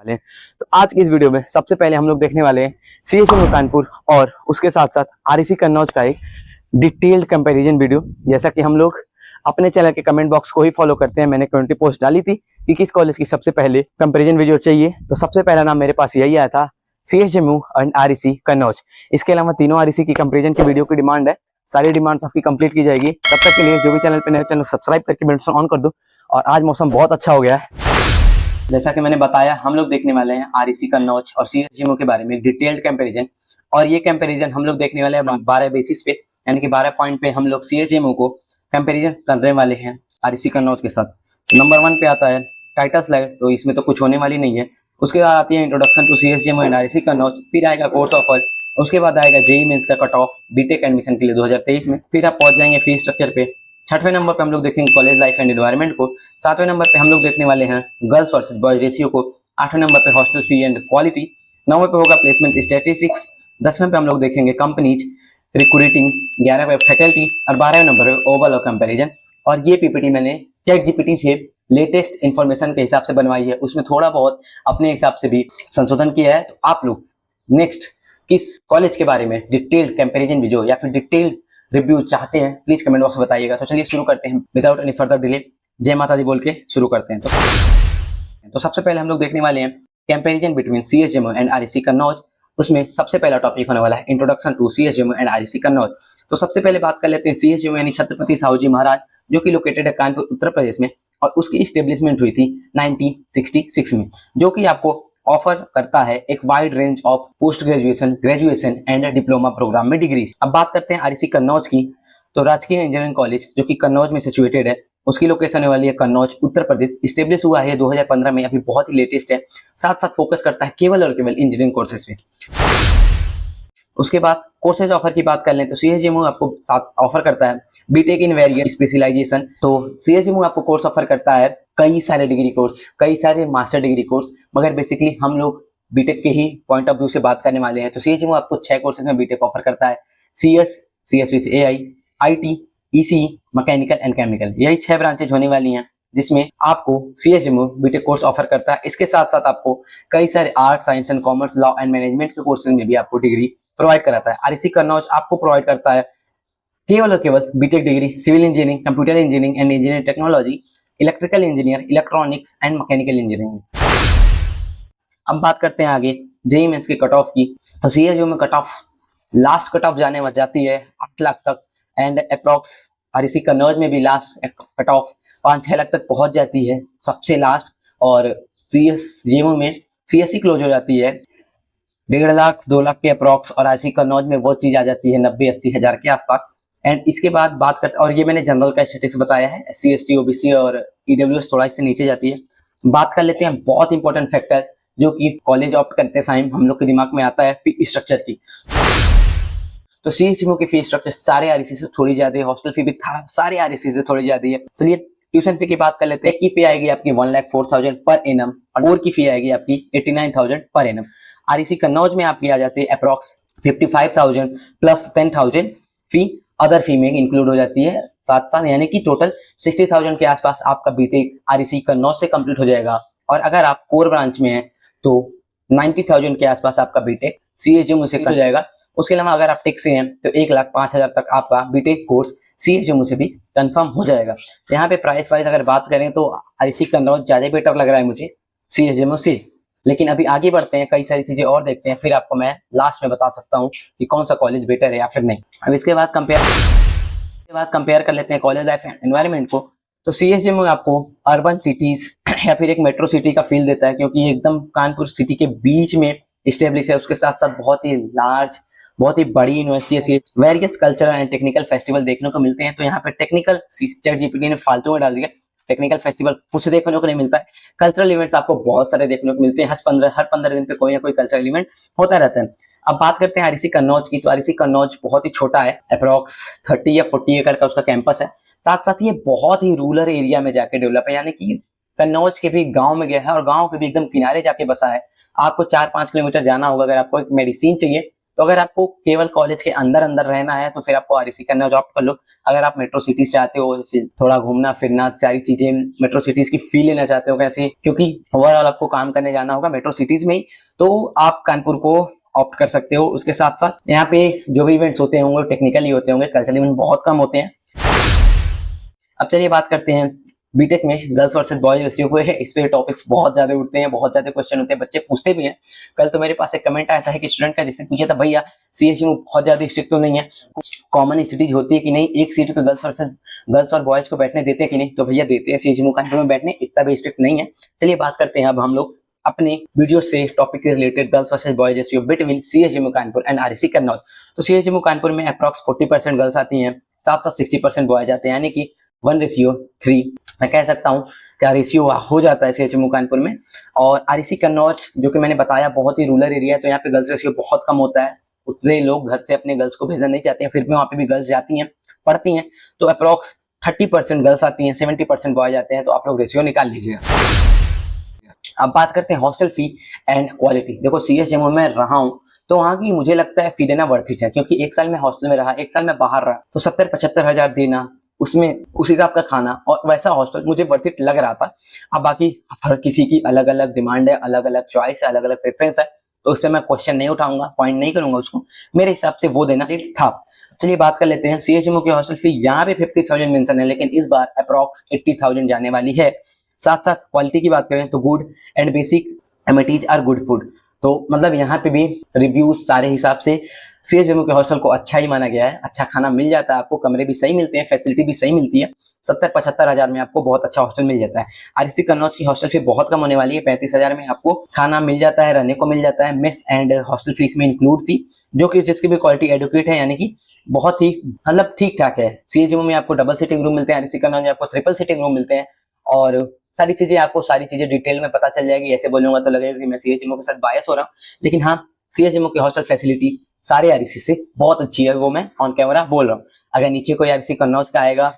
वाले हैं। तो आज की इस वीडियो में सबसे पहले हम लोग देखने वाले हैं CHMU कानपुर और उसके साथ साथ REC कन्नौज का एक डिटेल्ड कंपैरिजन वीडियो। जैसा कि हम लोग अपने चैनल के कमेंट बॉक्स को ही फॉलो करते हैं, मैंने कम्युनिटी पोस्ट डाली थी कि किस कॉलेज की सबसे पहले कंपैरिजन वीडियो चाहिए, तो सबसे पहला नाम मेरे पास यही आया था, CHMU एंड REC कन्नौज। इसके अलावा तीनों REC की कंपैरिजन की वीडियो की डिमांड है, सारी डिमांड्स आपकी कंप्लीट की जाएगी। तब तक के लिए जो भी चैनल पे नए, चैनल सब्सक्राइब करके बेल ऑन कर दो। और आज मौसम बहुत अच्छा हो गया है, जैसा कि मैंने बताया हम लोग देखने वाले हैं REC कन्नौज और CHMU के बारे में डिटेल्ड कंपैरिजन। और ये कंपैरिजन हम लोग देखने वाले हैं 12 बेसिस पे, यानी कि 12 पॉइंट पे हम लोग CHMU को कंपैरिजन करने वाले हैं REC कन्नौज के साथ। नंबर 1 पे आता है टाइटल स्लाइड, तो इसमें तो कुछ होने वाली नहीं है। उसके बाद आती है introduction to CHMU and REC Kannauj, फिर आएगा कोर्स ऑफर, उसके बाद आएगा JEE मेंस का कट ऑफ बीटेक एडमिशन के लिए 2023 में, फिर आप पहुंच जाएंगे फीस स्ट्रक्चर पे। 6वें नंबर पे हम लोग देखेंगे कॉलेज लाइफ एंड एनवायरनमेंट को। 7वें नंबर पे हम लोग देखने वाले हैं गर्ल्स वर्सेस बॉयज रेशियो को। 8वें नंबर पे हॉस्टल फी एंड क्वालिटी। 9वें पे होगा प्लेसमेंट स्टैटिस्टिक्स। 10वें पे हम लोग देखेंगे कंपनीज रिक्रूटिंग। 11वें पे फैकल्टी और 12वें नंबर पे ओवरऑल कंपैरिजन। और ये पीपीटी मैंने ChatGPT से लेटेस्ट इंफॉर्मेशन के हिसाब से बनवाई है, उसमें थोड़ा बहुत अपने हिसाब से भी संशोधन किया है। तो आप लोग नेक्स्ट किस कॉलेज के बारे में डिटेल्ड कंपैरिजन वीडियो या फिर डिटेल्ड रिव्यू चाहते हैं, प्लीज कमेंट बॉक्स में बताइएगा। तो चलिए शुरू करते हैं विदाउट एनी फर्दर डिले। जय माता दी बोल के शुरू करते हैं। तो सबसे पहले हम लोग देखने वाले हैं comparison between CHMU and REC Kannauj. उसमें सबसे पहला टॉपिक होने वाला है introduction to CHMU and REC Kannauj. तो सबसे पहले बात कर लेते हैं CHMU यानी छत्रपति साहू जी महाराज, जो कि लोकेटेड है कानपुर उत्तर प्रदेश में, और उसकी इस्टेब्लिशमेंट हुई थी 1966 में, जो कि आपको ऑफर करता है एक wide range of post graduation, graduation and diploma program में डिग्रीज। अब बात करते हैं REC कन्नौज की, तो राजकीय इंजीनियरिंग कॉलेज जो कि कन्नौज में सिचुएटेड है, उसकी लोकेशन होने वाली है कन्नौज उत्तर प्रदेश। स्टेब्लिश हुआ है 2015 में, अभी बहुत ही लेटेस्ट है। साथ साथ फोकस करता है केवल और केवल इंजीनियरिंग कोर्सेज पे। उसके बाद कोर्सेज ऑफर की बात कर लें तो CHMU आपको साथ ऑफर करता है बीटेक इन वेरियस स्पेशलाइजेशन। तो CHMU आपको कोर्स ऑफर करता है कई सारे डिग्री कोर्स, कई सारे मास्टर डिग्री कोर्स, मगर बेसिकली हम लोग बीटेक के ही पॉइंट ऑफ व्यू से बात करने वाले हैं। तो CHMU आपको 6 कोर्सेज में बीटेक ऑफर करता है, CS with AI, IT, ECE, mechanical and chemical. यही 6 ब्रांचेज होने वाली हैं जिसमें आपको CHMU बीटेक कोर्स ऑफर करता है। इसके साथ साथ आपको कई सारे art, science and commerce, law and management के कोर्सेज में भी आपको डिग्री प्रोवाइड कराता है। REC कन्नौज आपको प्रोवाइड करता है केवल और केवल BTech degree, civil engineering, computer engineering and engineering technology, electrical engineer, electronics and mechanical engineering. अब बात करते हैं आगे JEE मेंस के कट ऑफ की। तो CHMU में cut off, last cut off जाती है 8 लाख तक, एंड अप्रॉक्स REC कन्नौज में भी लास्ट कट ऑफ 5-6 लाख तक पहुंच जाती है सबसे लास्ट। और CHMU में CSE क्लोज हो जाती है 1.5 लाख 2 लाख के अप्रॉक्स, और REC कन्नौज में वो चीज आ जाती है 90-80 हजार के आसपास। एंड इसके बाद बात करते, और ये मैंने जनरल का स्टेटिस्टिक्स बताया है, SC ST OBC और EWS थोड़ा इससे नीचे जाती है। बात कर लेते हैं बहुत इंपॉर्टेंट फैक्टर जो कि कॉलेज ऑप्ट करते टाइम हम लोग के दिमाग में आता है, फी स्ट्रक्चर की। तो CHMU की फी स्ट्रक्चर सारे REC से थोड़ी ज्यादा है, हॉस्टल फी भी सारे REC से थोड़ी ज्यादा है। चलिए ट्यूशन फी की बात कर लेते हैं। की फी आएगी आपकी 1,04,000 पर एनम, और कोर की फी आएगी आपकी 89,000 पर एनम। REC कन्नौज में आपकी आ जाती है अप्रॉक्स 55,000 प्लस 10,000 फी अदर फी में इंक्लूड हो जाती है साथ साथ, यानी कि टोटल 60,000 के आसपास आपका बीटेक REC कन्नौज से कंप्लीट हो जाएगा। और अगर आप कोर ब्रांच में हैं तो 90,000 के आसपास आपका बीटेक CHMU से हो जाएगा। उसके अलावा अगर आप टेक से हैं तो 1,05,000 तक आपका बीटेक कोर्स CHMU से भी कंफर्म हो जाएगा। यहाँ पे प्राइस वाइज अगर बात करें तो REC कन्नौज ज्यादा बेटर लग रहा है मुझे CHMU से। लेकिन अभी आगे बढ़ते हैं, कई सारी चीजें और देखते हैं, फिर आपको मैं लास्ट में बता सकता हूँ कि कौन सा कॉलेज बेटर है या फिर नहीं। अब इसके बाद कंपेयर कर लेते हैं कॉलेज लाइफ एंड एनवायरनमेंट को। तो CHMU आपको अर्बन सिटीज या फिर एक मेट्रो सिटी का फील देता है, क्योंकि ये एकदम कानपुर सिटी के बीच में स्टेब्लिश है। उसके साथ साथ बहुत ही लार्ज, बहुत ही बड़ी यूनिवर्सिटी है। Various cultural and technical festival देखने को मिलते हैं। तो यहाँ पे टेक्निकल ChatGPT ने फालतू में डाल दिया, टेक्निकल फेस्टिवल कुछ देखने को नहीं मिलता है। कल्चरल इवेंट आपको बहुत सारे देखने को मिलते हैं, हर 15 दिन पे कोई ना कोई कल्चरल इवेंट होता रहता है। अब बात करते हैं REC कन्नौज की। तो REC कन्नौज बहुत ही छोटा है, अप्रॉक्स 30 या 40 एकड़ का उसका कैंपस है। साथ साथ ये बहुत ही रूरल एरिया में जाके डेवलप है, यानी कि कन्नौज के भी गांव में गया है और गांव के भी एकदम किनारे जाके बसा है। आपको 4-5 किलोमीटर जाना होगा अगर आपको एक मेडिसिन चाहिए तो अगर आपको केवल कॉलेज के अंदर अंदर रहना है तो फिर आपको आरईसी कन्नौज ऑप्ट कर लो। अगर आप मेट्रो सिटीज चाहते हो, जैसे थोड़ा घूमना फिरना, सारी चीजें मेट्रो सिटीज की फील लेना चाहते हो कैसे, क्योंकि ओवरऑल आपको काम करने जाना होगा मेट्रो सिटीज में ही, तो आप कानपुर को ऑप्ट कर सकते हो। उसके साथ साथ यहाँ पे जो भी इवेंट्स होते होंगे टेक्निकली होते होंगे, कल्चरल इवेंट बहुत कम होते हैं। अब चलिए बात करते हैं बीटेक में गर्ल्स वर्सेस बॉयज रेशियो को है। इस पे टॉपिक्स बहुत ज्यादा उठते हैं, बहुत ज्यादा क्वेश्चन होते हैं, बच्चे पूछते भी हैं। कल तो मेरे पास एक कमेंट आया था कि स्टूडेंट का, जिसने पूछा था भैया सीएचयू में बहुत ज्यादा स्ट्रिक्ट तो नहीं है, कॉमन स्टडीज होती है कि नहीं, एक सीट पे गर्ल्स और बॉयज को बैठने देते हैं कि नहीं, तो भैया देते हैं सीएचयू कानपुर में बैठने, इतना भी स्ट्रिक्ट नहीं है। चलिए बात करते हैं अब हम लोग अपने वीडियो से टॉपिक के related girls versus boys ratio between CHU Kanpur and REC Kannauj. तो सीएचयू कानपुर में अप्रॉक्स 40% गर्ल्स आती हैं, साथ साथ 60% बॉयज आते हैं, यानी कि 1:3 मैं कह सकता हूँ क्या रेशियो हो जाता है सीएचयू कानपुर में। और आरईसी कन्नौज जो कि मैंने बताया बहुत ही रूरल एरिया है, तो यहाँ पे गर्ल्स रेशियो बहुत कम होता है। उतने लोग घर से अपने गर्ल्स को भेजना नहीं चाहते हैं, फिर भी वहाँ पे भी गर्ल्स जाती हैं, पढ़ती हैं। तो अप्रॉक्स 30% गर्ल्स आती हैं, 70% बॉयज आते हैं, तो आप लोग रेशियो निकाल लीजिएगा। अब बात करते हैं हॉस्टल फी एंड क्वालिटी। देखो सीएचयू में रहा हूँ तो वहाँ की मुझे लगता है फी देना वर्थ इट है, क्योंकि एक साल में हॉस्टल में रहा, एक साल में बाहर रहा, तो 70-75 हजार देना, उसमें उस हिसाब का खाना और वैसा हॉस्टल मुझे वर्थ इट लग रहा था। अब बाकी हर किसी की अलग अलग डिमांड है, अलग अलग चॉइस है, अलग अलग प्रेफरेंस है, तो उससे मैं क्वेश्चन नहीं उठाऊंगा, पॉइंट नहीं करूंगा उसको, मेरे हिसाब से वो देना था। चलिए बात कर लेते हैं सीएचयू की हॉस्टल फी। यहाँ पे 50,000 मेंशन है, लेकिन इस बार अप्रॉक्स 80,000 जाने वाली है। साथ साथ क्वालिटी की बात करें तो good and basic amenities are good food, तो मतलब यहाँ पे भी रिव्यूज सारे हिसाब से सीएचयू के हॉस्टल को अच्छा ही माना गया है। अच्छा खाना मिल जाता है आपको, कमरे भी सही मिलते हैं, फैसिलिटी भी सही मिलती है। 70-75 हजार में आपको बहुत अच्छा हॉस्टल मिल जाता है। आरईसी कन्नौज की हॉस्टल फी बहुत कम होने वाली है, 35 हजार में आपको खाना मिल जाता है, रहने को मिल जाता है, मेस एंड हॉस्टल फीस में इंक्लूड थी, जो कि जिसकी भी क्वालिटी एडुकेट है, यानी कि बहुत ही मतलब ठीक ठाक है। सीएचयू में आपको डबल सीटिंग रूम मिलते हैं, आरईसी कन्नौज में आपको ट्रिपल सीटिंग रूम मिलते हैं, और सारी चीजें डिटेल में पता चल जाएगी। ऐसे बोलूंगा तो लगेगा कि मैं सीएचयू के साथ बायस हो रहा हूँ, लेकिन हाँ सीएचयू की हॉस्टल फैसिलिटी सारे आरईसी से बहुत अच्छी है, वो मैं ऑन कैमरा बोल रहा हूँ। अगर नीचे कोई आरईसी कन्नौज का आएगा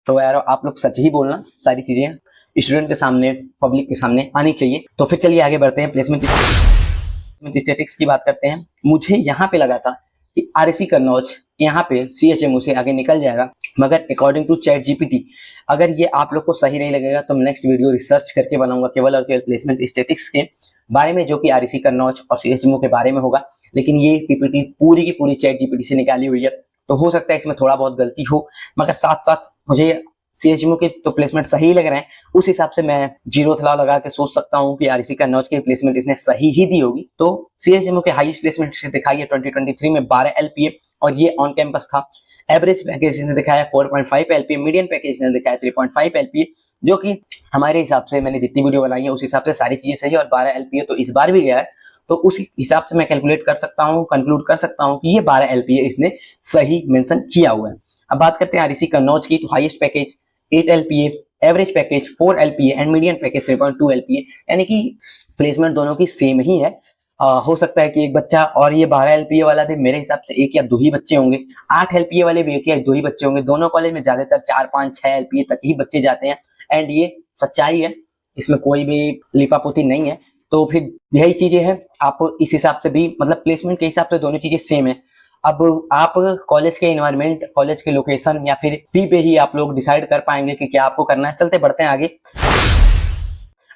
तो यार आप लोग सच ही बोलना, सारी चीजें स्टूडेंट के सामने, पब्लिक के सामने आनी चाहिए। तो फिर चलिए आगे बढ़ते हैं, प्लेसमेंट स्टैटिस्टिक्स की बात करते हैं। मुझे यहाँ पे लगा था कि आरईसी कन्नौज यहाँ पे सीएचयू से आगे निकल जाएगा, मगर अकॉर्डिंग टू चैट जीपीटी, अगर ये आप लोग को सही नहीं लगेगा तो मैं नेक्स्ट वीडियो रिसर्च करके बनाऊंगा केवल और केवल प्लेसमेंट स्टैटिस्टिक्स के बारे में, जो कि आरईसी कन्नौज और सीएचयू के बारे में होगा। लेकिन ये पीपीटी पूरी की पूरी चैट जीपीटी से निकाली हुई है, तो हो सकता है इसमें थोड़ा बहुत गलती हो, मगर साथ साथ मुझे सीएचयू के तो प्लेसमेंट सही लग रहे हैं, उस हिसाब से मैं जीरो थला लगा के सोच सकता हूँ कि आरईसी कन्नौज की प्लेसमेंट इसने सही ही दी होगी। तो सीएचयू के हाईएस्ट प्लेसमेंट से दिखाई है 2023 में 12 एलपीए, और ये ऑन कैंपस था। एवरेज पैकेज ने दिखाया 4.5 एलपीए, मीडियन पैकेज ने दिखाया 3.5 एलपीए, जो कि हमारे हिसाब से मैंने जितनी वीडियो बनाई है उस हिसाब से सारी चीजें सही है, और 12 एलपीए तो इस बार भी गया है, तो उस हिसाब से मैं कैलकुलेट कर सकता हूँ, कंक्लूड कर सकता हूँ कि ये 12 एलपीए इसने सही मेंशन किया हुआ है। अब बात करते हैं आरईसी कन्नौज की, तो highest package 8 LPA, average package 4 LPA and median package 3.2 LPA, यानी कि प्लेसमेंट दोनों की सेम ही है। हो सकता है कि एक बच्चा, और ये 12 एलपीए वाला भी मेरे हिसाब से 1 या 2 ही बच्चे होंगे, 8 एलपीए वाले भी 1 या 2 ही बच्चे होंगे। दोनों कॉलेज में ज्यादातर 4, 5, 6 एलपीए तक ही बच्चे जाते हैं, एंड ये सच्चाई है, इसमें कोई भी लिपापोती नहीं है। तो फिर यही चीजें हैं, आप इस हिसाब से भी मतलब प्लेसमेंट के हिसाब से दोनों चीजें सेम है। अब आप कॉलेज के एनवायरनमेंट, कॉलेज के लोकेशन या फिर फी पे ही आप लोग डिसाइड कर पाएंगे कि क्या आपको करना है। चलते बढ़ते हैं आगे।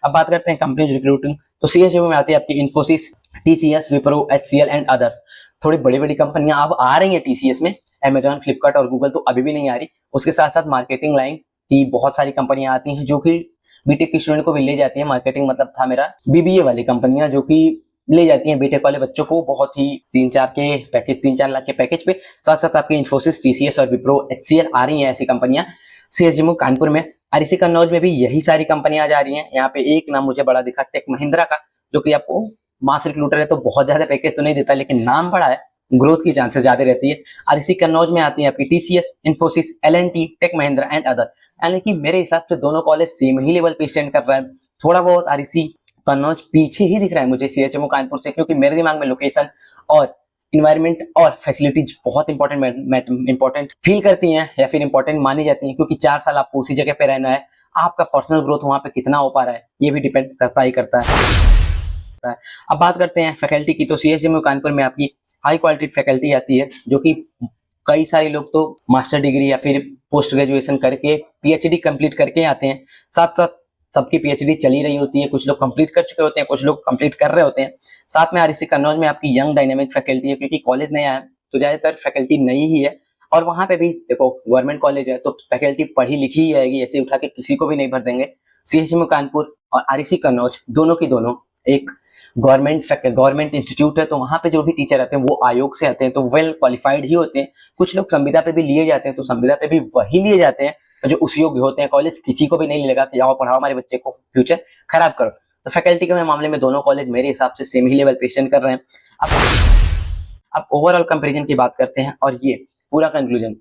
अब बात करते हैं कंपनीज रिक्रूटिंग, तो सीएचयू में आती है आपकी Infosys, TCS, Wipro, HCL and others. थोड़ी बड़ी बड़ी कंपनियां अब आ रही हैं टीसीएस में, अमेजॉन, फ्लिपकार्ट और गूगल तो अभी भी नहीं आ रही। उसके साथ साथ मार्केटिंग लाइन की बहुत सारी कंपनियां आती हैं, जो कि बीटेक के स्टूडेंट को भी ले जाती है। मार्केटिंग मतलब था मेरा बीबीए वाली कंपनियां, जो कि ले जाती हैं बीटेक वाले बच्चों को बहुत ही 3-4 लाख के पैकेज पे। साथ साथ आपकी इन्फोसिस, टीसीएस और विप्रो, एचसीएल आ रही हैं ऐसी कंपनियां सीएचयू कानपुर में। आरईसी कन्नौज में भी यही सारी कंपनियां जा रही हैं। यहाँ पे एक नाम मुझे बड़ा दिखा, टेक महिंद्रा का, जो कि आपको मास रिक्रूटर है तो बहुत ज्यादा पैकेज तो नहीं देता, लेकिन नाम बड़ा है, ग्रोथ की चांसेस ज्यादा रहती है। आरईसी कन्नौज में आती है आपकी TCS, Infosys, L&T, Tech Mahindra and other, यानी कि मेरे हिसाब से दोनों कॉलेज सेम ही लेवल पे स्टैंड कर रहा है। थोड़ा बहुत आरईसी कन्नौज पीछे ही दिख रहा है मुझे सीएचयू कानपुर से, क्योंकि मेरे दिमाग में लोकेशन और इन्वायरमेंट और फैसिलिटीज बहुत इंपॉर्टेंट फील करती हैं या फिर इंपॉर्टेंट मानी जाती हैं, क्योंकि 4 साल आपको उसी जगह पे रहना है। आपका पर्सनल ग्रोथ वहां पे कितना हो पा रहा है ये भी डिपेंड करता ही करता है। अब बात करते हैं फैकल्टी की, तो सीएचयू कानपुर में आपकी हाई क्वालिटी फैकल्टी आती है, जो कि कई सारे लोग तो मास्टर डिग्री या फिर पोस्ट ग्रेजुएशन करके पीएचडी कंप्लीट करके आते हैं। साथ साथ सबकी पीएचडी चली रही होती है, कुछ लोग कंप्लीट कर चुके होते हैं, कुछ लोग कंप्लीट कर रहे होते हैं। साथ में आरईसी कन्नौज में आपकी यंग डायनेमिक फैकल्टी है, क्योंकि कॉलेज नया है तो ज्यादातर फैकल्टी नई ही है। और वहां पे भी देखो गवर्नमेंट कॉलेज है तो फैकल्टी पढ़ी लिखी ही आएगी, ऐसे उठा के किसी को भी नहीं भर देंगे। सीएचएमयू कानपुर और आरईसी कन्नौज दोनों की दोनों एक गवर्नमेंट इंस्टीट्यूट है, तो वहां पे जो भी टीचर आते हैं वो आयोग से आते हैं, तो वेल क्वालिफाइड ही होते हैं। कुछ लोग संविदा पे भी लिए जाते हैं, तो संविदा पे भी वही लिए जाते हैं जो उस योग्य होते हैं। कॉलेज किसी को भी नहीं लेगा कि आओ पढ़ाओ हमारे बच्चे को, फ्यूचर खराब करो। तो फैकल्टी के मामले में दोनों कॉलेज मेरे हिसाब से सेम ही लेवल पे स्टैंड कर रहे हैं। अब ओवरऑल कंपैरिजन की बात करते हैं, और ये पूरा कंक्लूजन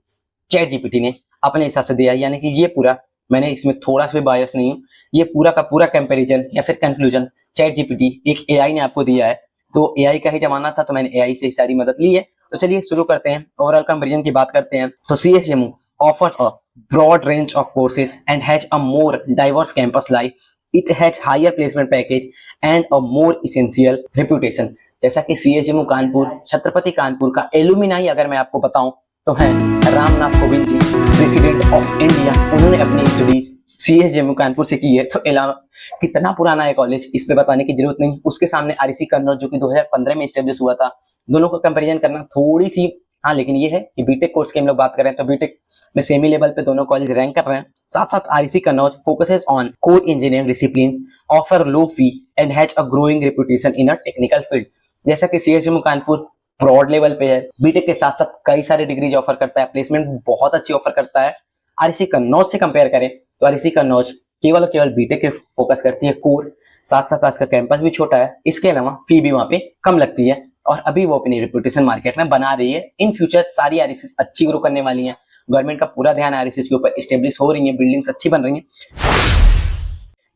चैट जीपीटी ने अपने हिसाब से दिया है, यानी कि ये पूरा, मैंने इसमें थोड़ा सा भी बायस नहीं हूँ, ये पूरा का पूरा कंपैरिजन या फिर कंक्लूजन चैट जीपीटी एक एआई ने आपको दिया है। तो एआई का ही जमाना था तो मैंने एआई से सारी मदद ली है। तो चलिए शुरू करते हैं, ओवरऑल कंपैरिजन की बात करते हैं। तो CHMU offers a broad range of courses and has a more diverse campus life. It has higher placement package and a more essential reputation. जैसा कि सीएचएमयू कानपुर, छत्रपति कानपुर का एलुमिनाई अगर मैं आपको बताऊं तो है Ramnath Kovind ji, president of India. उन्होंने अपनी स्टडीज सीएचएमयू कानपुर से की है। तो अलावा कितना पुराना है कॉलेज इस पे बताने की जरूरत नहीं। उसके सामने आरईसी कन्नौज जो कि 2015 में एस्टेब्लिश हुआ था। दोनों का कंपैरिजन करना थोड़ी सी, हाँ लेकिन ये है कि बीटेक कोर्स की हम लोग बात करें तो बीटेक में सेमी लेवल पे दोनों कॉलेज रैंक कर रहे हैं। साथ साथ REC Kannauj focuses on core engineering discipline, offer low fee and has a growing reputation in a technical field. जैसा कि सीएचएमयू कानपुर ब्रॉड लेवल पे है, बीटेक के साथ साथ कई सारे डिग्रीज ऑफर करता है, प्लेसमेंट बहुत अच्छी ऑफर करता है। आरईसी कन्नौज से कंपेयर करें तो आरईसी कन्नौज केवल और केवल बीटेक के फोकस करती है, कोर, साथ साथ इसका कैंपस भी छोटा है, इसके अलावा फी भी वहां पे कम लगती है, और अभी वो अपनी रेपुटेशन मार्केट में बना रही है। इन फ्यूचर सारी आरईसी अच्छी ग्रो करने वाली है, गवर्नमेंट का पूरा ध्यान आरईसी के ऊपर एस्टेब्लिश हो रही है, बिल्डिंग्स अच्छी बन रही हैं।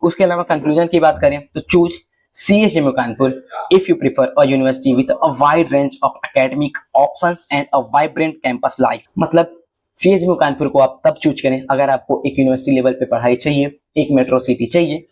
उसके अलावा कंक्लूजन की बात करें तो choose CHMU Kanpur if you prefer a university with a wide range of academic options and a vibrant campus life. मतलब सीएचएमयू कानपुर को आप तब चूज करें अगर आपको एक यूनिवर्सिटी लेवल पे पढ़ाई चाहिए, एक मेट्रो सिटी चाहिए,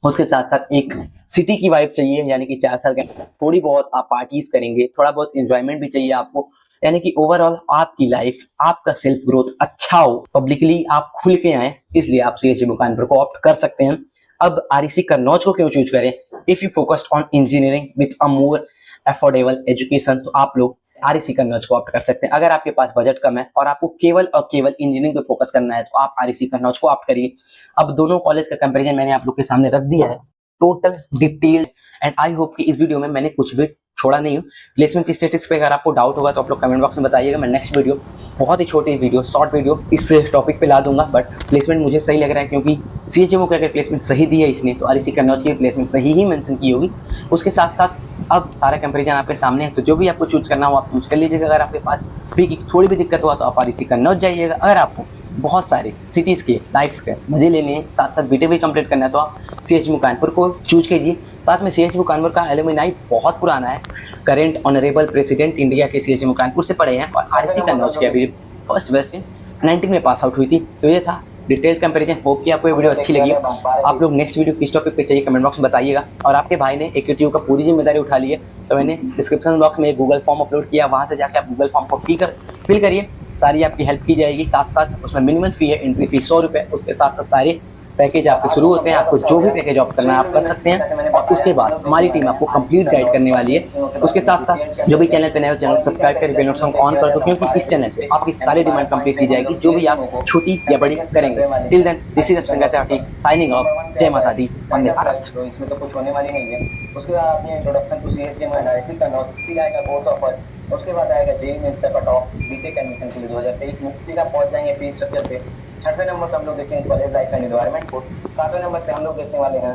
उसके साथ साथ एक सिटी की वाइब चाहिए, यानी कि 4 साल के थोड़ी बहुत आप पार्टीज करेंगे, थोड़ा बहुत एंजॉयमेंट भी चाहिए आपको, यानी कि ओवरऑल आपकी लाइफ, आपका सेल्फ ग्रोथ अच्छा हो, पब्लिकली आप खुल के आए, इसलिए आप सीएचएमयू कानपुर को ऑप्ट कर सकते हैं। अब आरईसी कन्नौज को क्यों चूज करें? If you focused on engineering with a more affordable education, तो आप लोग आरईसी कन्नौज को ऑप्ट कर सकते हैं। अगर आपके पास बजट कम है और आपको केवल और केवल इंजीनियरिंग पे फोकस करना है तो आप आरईसी कन्नौज को ऑप्ट करिए। अब दोनों कॉलेज का कंपैरिजन मैंने आप लोग के सामने रख दिया है, total detailed, and I hope कि इस वीडियो में मैंने कुछ भी छोड़ा नहीं हूँ। प्लेसमेंट स्टेटस पे अगर आपको डाउट होगा तो आप लोग कमेंट बॉक्स में बताइएगा। मैं नेक्स्ट वीडियो, बहुत ही छोटी वीडियो, शॉर्ट वीडियो इस टॉपिक पे ला दूंगा। बट प्लेसमेंट मुझे सही लग रहा है, क्योंकि सीएचएमयू का अगर प्लेसमेंट सही दी है इसने तो आरईसी कन्नौज की प्लेसमेंट सही ही मेंशन की होगी। उसके साथ साथ अब सारा कंपैरिजन आपके सामने है, तो जो भी आपको चूज करना हो आप चूज कर लीजिएगा। अगर आपके पास फी की थोड़ी भी दिक्कत हुआ तो आप आरईसी कन्नौज जाइएगा। अगर आपको बहुत सारे सिटीज़ के लाइफ के मजे लेने हैं, साथ साथ बीटेक भी कंप्लीट करना है, तो आप सीएचएमयू कानपुर को चूज कीजिए। साथ में सीएचएमयू कानपुर का एलुमनाई बहुत पुराना है, करेंट ऑनरेबल प्रेसिडेंट इंडिया के सीएचएमयू कानपुर से पढ़े हैं, और आरईसी कन्नौज की अभी फर्स्ट बैच 19 में पास आउट हुई थी। तो ये था डिटेल कंपैरिजन। होप कि आपको ये वीडियो अच्छी लगी। आप लोग नेक्स्ट वीडियो किस टॉपिक पे चाहिए कमेंट बॉक्स में बताइएगा। और आपके भाई ने AQTU का पूरी जिम्मेदारी उठा ली है, तो मैंने डिस्क्रिप्शन बॉक्स में एक गूगल फॉर्म अपलोड किया, वहाँ से जाकर आप गूगल फॉर्म को फिल करिए, सारी आपकी हेल्प की जाएगी। साथ साथ उसमें मिनिमम फी है, एंट्री फी 100 रुपये। उसके साथ साथ सारे पैकेज आपके शुरू होते हैं, आपको जो भी पैकेज ऑप्ट करना है आप कर सकते हैं, और उसके बाद हमारी टीम आपको कंप्लीट गाइड करने वाली है। उसके साथ साथ जो भी चैनल पे नए हो चैनल सब्सक्राइब करके बेल नोटिफिकेशन ऑन कर दो, क्योंकि इस चैनल पे आपकी सारी डिमांड कंप्लीट की जाएगी, जो भी आप छोटी या बड़ी करेंगे। Till then this is signing off. जय माता दी, वंदे भारत। तो इसमें तो कुछ होने वाली नहीं है। उसके बाद आती है introduction to CHMU and REC Kannauj, फिर आएगा कोर्स ऑफर, उसके बाद आएगा जेईई मेंस का कट ऑफ, बीटेक एडमिशन के लिए 2023 में, फिर आप पहुंच जाएंगे फी स्ट्रक्चर पे। 6वें नंबर पर हम लोग देखेंगे कॉलेज लाइफ एंड एनवायरनमेंट को। 7वें नंबर पे हम लोग देखने वाले हैं